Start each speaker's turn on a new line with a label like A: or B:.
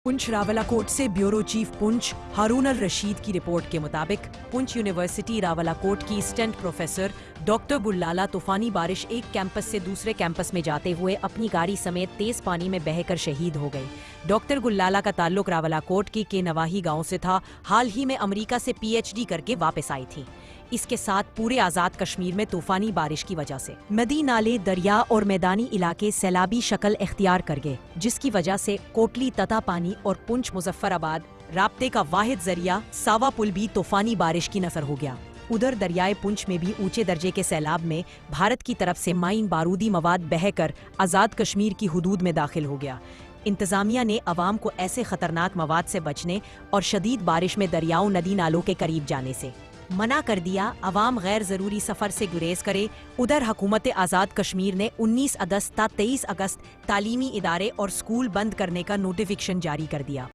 A: پنچ راولاکوٹ سے bureau chief پنچ ہارون الرشید کی report کے مطابق پنچ یونیورسٹی راولاکوٹ کی اسسٹنٹ پروفیسر ڈاکٹر گلالہ طوفانی بارش ایک کیمپس سے دوسرے کیمپس میں جاتے ہوئے اپنی گاڑی سمیت تیز پانی میں بہہ کر شہید ہو گئے۔ ڈاکٹر گلالہ کا تعلق راولاکوٹ کے نواحی گاؤں سے تھا، حال ہی میں امریکہ سے پی ایچ ڈی کر کے واپس آئی تھی۔ اس کے ساتھ پورے آزاد کشمیر میں طوفانی بارش کی وجہ سے ندی، نالے، دریا اور میدانی علاقے سیلابی شکل اختیار کر گئے، جس کی وجہ سے کوٹلی تتا پانی اور پنچ مظفر آباد رابطے کا واحد ذریعہ ساوا پل بھی طوفانی بارش کی نفر ہو گیا۔ ادھر دریائے پنچ میں بھی اونچے درجے کے سیلاب میں بھارت کی طرف سے مائن بارودی مواد بہہ کر آزاد کشمیر کی حدود میں داخل ہو گیا۔ انتظامیہ نے عوام کو ایسے خطرناک مواد سے بچنے اور شدید بارش میں دریاؤں، ندی نالوں کے قریب جانے سے منع کر دیا۔ عوام غیر ضروری سفر سے گریز کرے۔ ادھر حکومت آزاد کشمیر نے 19 اگست تا 23 اگست تعلیمی ادارے اور سکول بند کرنے کا نوٹیفکیشن جاری کر دیا۔